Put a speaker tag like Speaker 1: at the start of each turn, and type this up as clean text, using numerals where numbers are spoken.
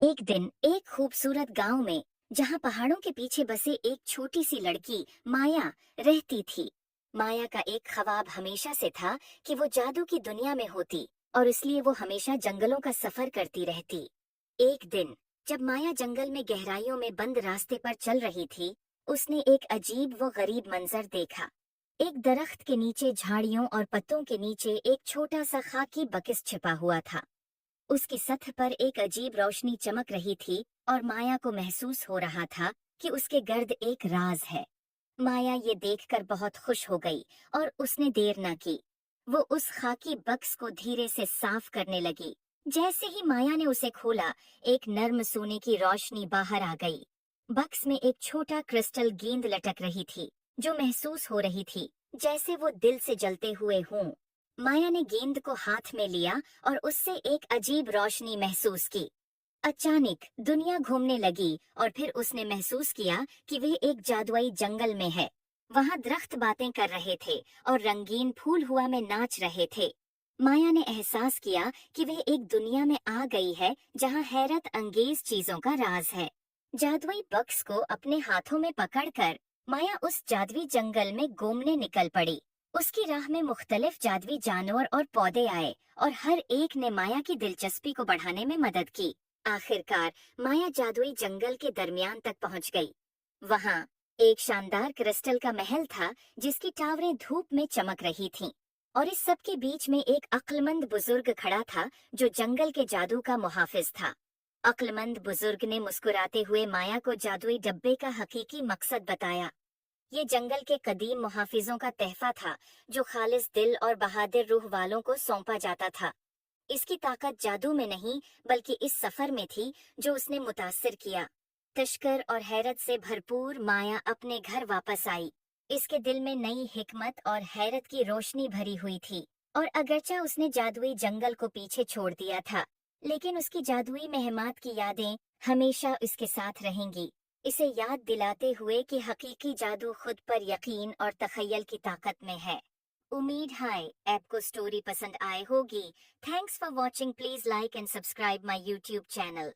Speaker 1: एक दिन एक खूबसूरत गांव में, जहां पहाड़ों के पीछे बसे एक छोटी सी लड़की माया रहती थी। माया का एक ख्वाब हमेशा से था कि वो जादू की दुनिया में होती, और इसलिए वो हमेशा जंगलों का सफर करती रहती। एक दिन जब माया जंगल में गहराइयों में बंद रास्ते पर चल रही थी, उसने एक अजीब व गरीब मंजर देखा। एक दरख्त के नीचे झाड़ियों और पत्तों के नीचे एक छोटा सा खाकी बक्स छिपा हुआ था। उसकी सतह पर एक अजीब रोशनी चमक रही थी, और माया को महसूस हो रहा था कि उसके गर्द एक राज है। माया ये देखकर बहुत खुश हो गई, और उसने देर न की। वो उस खाकी बक्स को धीरे से साफ करने लगी। जैसे ही माया ने उसे खोला, एक नर्म सोने की रोशनी बाहर आ गई। बक्स में एक छोटा क्रिस्टल गेंद लटक रही थी, जो महसूस हो रही थी जैसे वो दिल से जलते हुए हों। माया ने गेंद को हाथ में लिया, और उससे एक अजीब रोशनी महसूस की। अचानक दुनिया घूमने लगी, और फिर उसने महसूस किया कि वह एक जादुई जंगल में है। वहां दरख्त बातें कर रहे थे, और रंगीन फूल हवा में नाच रहे थे। माया ने एहसास किया कि वह एक दुनिया में आ गई है जहां हैरत अंगेज चीजों का राज है। जादुई बक्स को अपने हाथों में पकड़कर माया उस जादुई जंगल में घूमने निकल पड़ी। उसकी राह में मुख्तलिफ जादुई जानवर और पौधे आए, और हर एक ने माया की दिलचस्पी को बढ़ाने में मदद की। आखिरकार माया जादुई जंगल के दरमियान तक पहुंच गई। वहां एक शानदार क्रिस्टल का महल था, जिसकी टावरें धूप में चमक रही थीं। और इस सब के बीच में एक अक्लमंद बुजुर्ग खड़ा था, जो जंगल के जादू का मुहाफिज था। अक्लमंद बुजुर्ग ने मुस्कुराते हुए माया को जादुई डब्बे का हकीकी मकसद बताया। ये जंगल के कदीम मुहाफिजों का तहफा था, जो खालिस दिल और बहादुर रूह वालों को सौंपा जाता था। इसकी ताकत जादू में नहीं, बल्कि इस सफर में थी जो उसने मुतासिर किया। तश्कर और हैरत से भरपूर माया अपने घर वापस आई। इसके दिल में नई हिकमत और हैरत की रोशनी भरी हुई थी। और अगरचे उसने जादुई जंगल को पीछे छोड़ दिया था, लेकिन उसकी जादुई महमात की यादें हमेशा इसके साथ रहेंगी, इसे याद दिलाते हुए कि हकीकी जादू खुद पर यकीन और तखय्युल की ताकत में है। उम्मीद है आपको स्टोरी पसंद आए होगी। Thanks for watching. Please like and subscribe my YouTube channel.